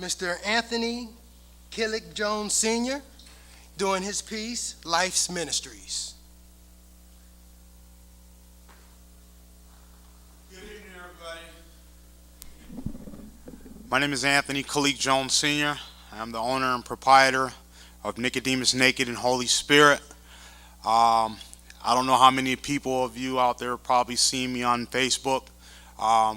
Mr. Anthony Khiliq Jones Sr. doing his piece, Life's Ministries. Good evening, everybody. My name is Anthony Khiliq Jones Sr. I'm the owner and proprietor of Nicodemus Naked and Holy Spirit. I don't know how many people of you out there probably seen me on Facebook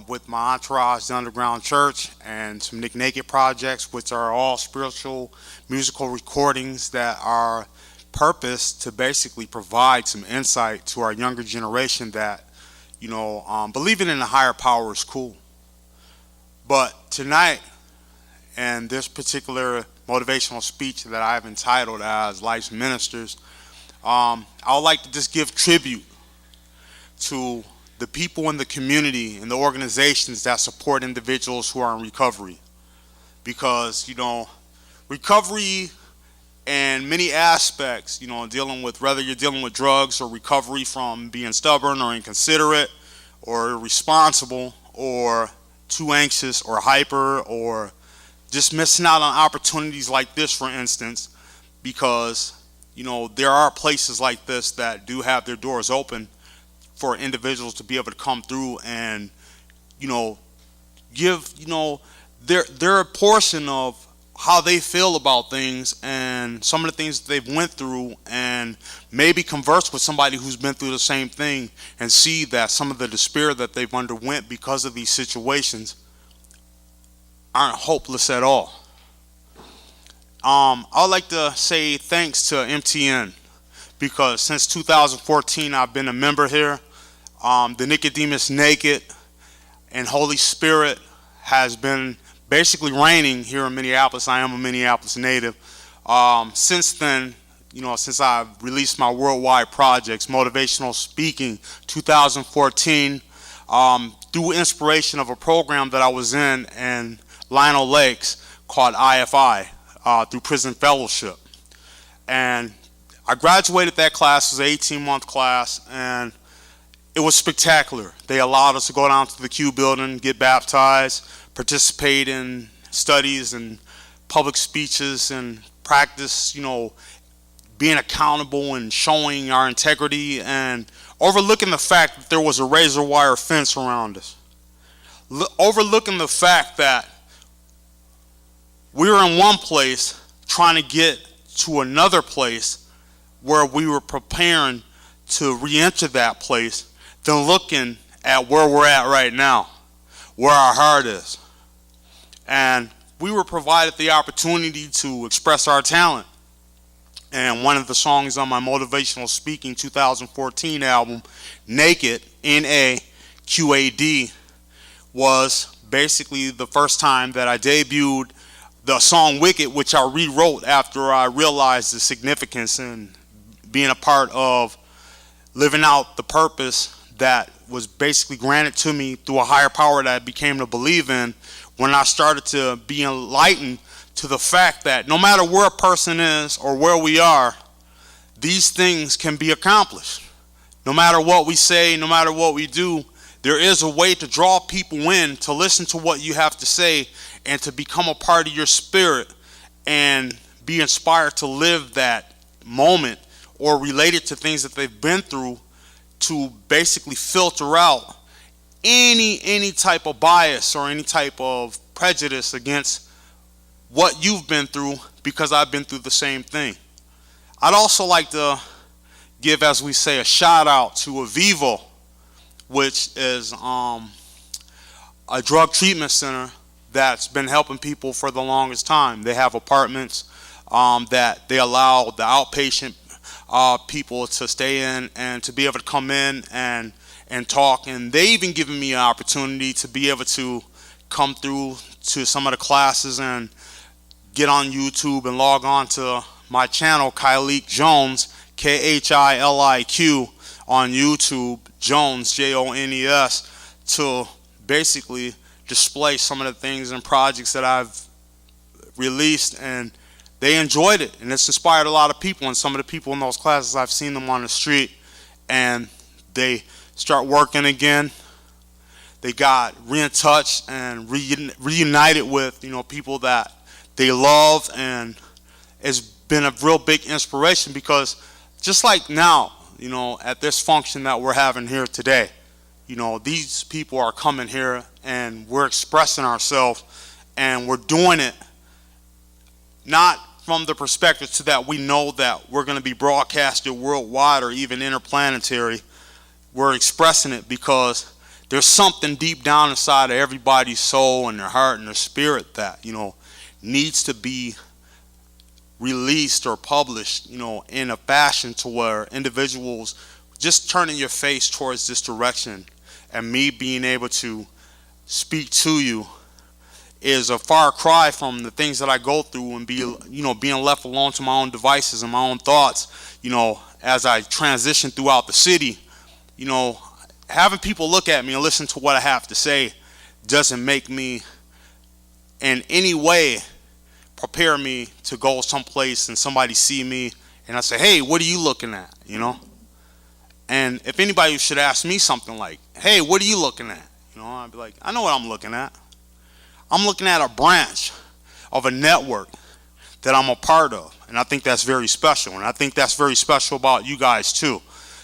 with my entourage, the Underground Church, and some Nick Naked projects, which are all spiritual musical recordings that are purposed to basically provide some insight to our younger generation that, believing in a higher power is cool. But tonight, and this particular motivational speech that I've entitled as Life's Ministers, I would like to just give tribute to the people in the community and the organizations that support individuals who are in recovery. Because, recovery in many aspects, dealing with whether you're dealing with drugs or recovery from being stubborn or inconsiderate or irresponsible or too anxious or hyper or just missing out on opportunities like this, for instance, because there are places like this that do have their doors open for individuals to be able to come through and, give, their portion of how they feel about things and some of the things that they've went through, and maybe converse with somebody who's been through the same thing and see that some of the despair that they've underwent because of these situations aren't hopeless at all. I'd like to say thanks to MTN, because since 2014 I've been a member here. The Nicodemus Naked and Holy Spirit has been basically reigning here in Minneapolis. I am a Minneapolis native. Since then, since I've released my worldwide projects, Motivational Speaking, 2014, through inspiration of a program that I was in Lionel Lakes called IFI, through Prison Fellowship. And I graduated that class. It was an 18-month class, and it was spectacular. They allowed us to go down to the Q building, get baptized, participate in studies and public speeches, and practice, being accountable and showing our integrity and overlooking the fact that there was a razor wire fence around us. Overlooking the fact that we were in one place trying to get to another place where we were preparing to re-enter that place, then looking at where we're at right now, where our heart is. And we were provided the opportunity to express our talent. And one of the songs on my Motivational Speaking 2014 album, Naked, N-A-Q-A-D, was basically the first time that I debuted the song Wicked, which I rewrote after I realized the significance in being a part of living out the purpose that was basically granted to me through a higher power that I became to believe in when I started to be enlightened to the fact that no matter where a person is or where we are, these things can be accomplished. No matter what we say, no matter what we do, there is a way to draw people in to listen to what you have to say and to become a part of your spirit and be inspired to live that moment or relate it to things that they've been through, to basically filter out any type of bias or any type of prejudice against what you've been through, because I've been through the same thing. I'd also like to give, as we say, a shout out to Avivo, which is a drug treatment center that's been helping people for the longest time. They have apartments that they allow the outpatient people to stay in and to be able to come in and talk. And they even given me an opportunity to be able to come through to some of the classes and get on YouTube and log on to my channel, Khiliq Jones, K-H-I-L-I-Q, on YouTube, Jones, J-O-N-E-S, to basically display some of the things and projects that I've released, and they enjoyed it, and it's inspired a lot of people. And some of the people in those classes, I've seen them on the street and they start working again. they got in touch and reunited with, people that they love, and it's been a real big inspiration because just like now, at this function that we're having here today, these people are coming here and we're expressing ourselves, and we're doing it not from the perspective to that we know that we're going to be broadcasted worldwide or even interplanetary. We're expressing it because there's something deep down inside of everybody's soul and their heart and their spirit that, needs to be released or published, in a fashion to where individuals just turning your face towards this direction, and me being able to speak to you is a far cry from the things that I go through and being left alone to my own devices and my own thoughts, as I transition throughout the city. Having people look at me and listen to what I have to say doesn't make me in any way prepare me to go someplace and somebody see me and I say, hey, what are you looking at? And if anybody should ask me something like, hey, what are you looking at? I'd be like, I know what I'm looking at. I'm looking at a branch of a network that I'm a part of. And I think that's very special. And I think that's very special about you guys too.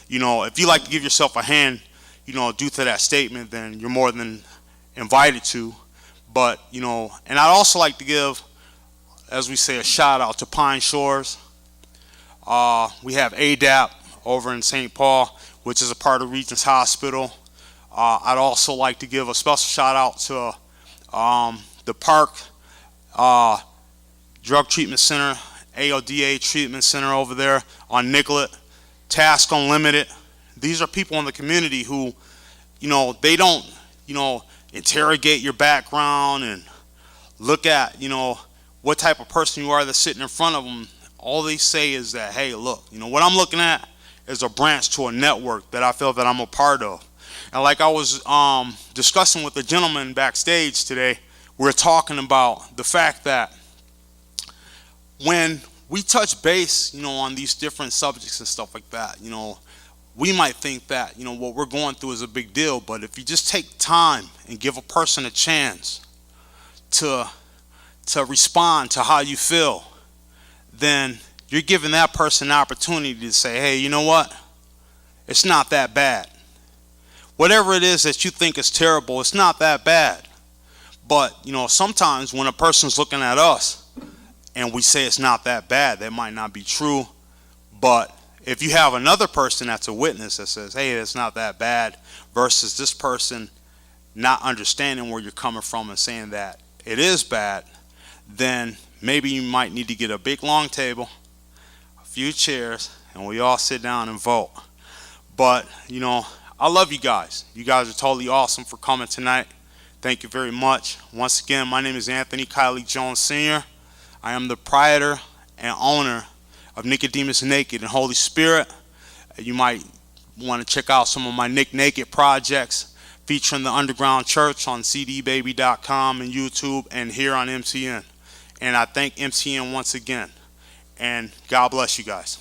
If you like to give yourself a hand, due to that statement, then you're more than invited to. But, and I'd also like to give, as we say, a shout out to Pine Shores. We have ADAP over in St. Paul, which is a part of Regents Hospital. I'd also like to give a special shout out to the Park Drug Treatment Center, AODA Treatment Center over there on Nicollet, Task Unlimited. These are people in the community who, they don't, interrogate your background and look at, what type of person you are that's sitting in front of them. All they say is that, hey, look, what I'm looking at is a branch to a network that I feel that I'm a part of. And like I was discussing with the gentleman backstage today, we're talking about the fact that when we touch base, on these different subjects and stuff like that, we might think that, what we're going through is a big deal. But if you just take time and give a person a chance to respond to how you feel, then you're giving that person an opportunity to say, hey, you know what? It's not that bad. Whatever it is that you think is terrible, it's not that bad. But, sometimes when a person's looking at us and we say it's not that bad, that might not be true. But if you have another person that's a witness that says, hey, it's not that bad, versus this person not understanding where you're coming from and saying that it is bad, then maybe you might need to get a big long table, a few chairs, and we all sit down and vote. But, I love you guys. You guys are totally awesome for coming tonight. Thank you very much. Once again, my name is Anthony Khiliq Jones Sr. I am the proprietor and owner of Nicodemus Naked and Holy Spirit. You might want to check out some of my Nick Naked projects featuring the Underground Church on cdbaby.com and YouTube and here on MCN. And I thank MCN once again. And God bless you guys.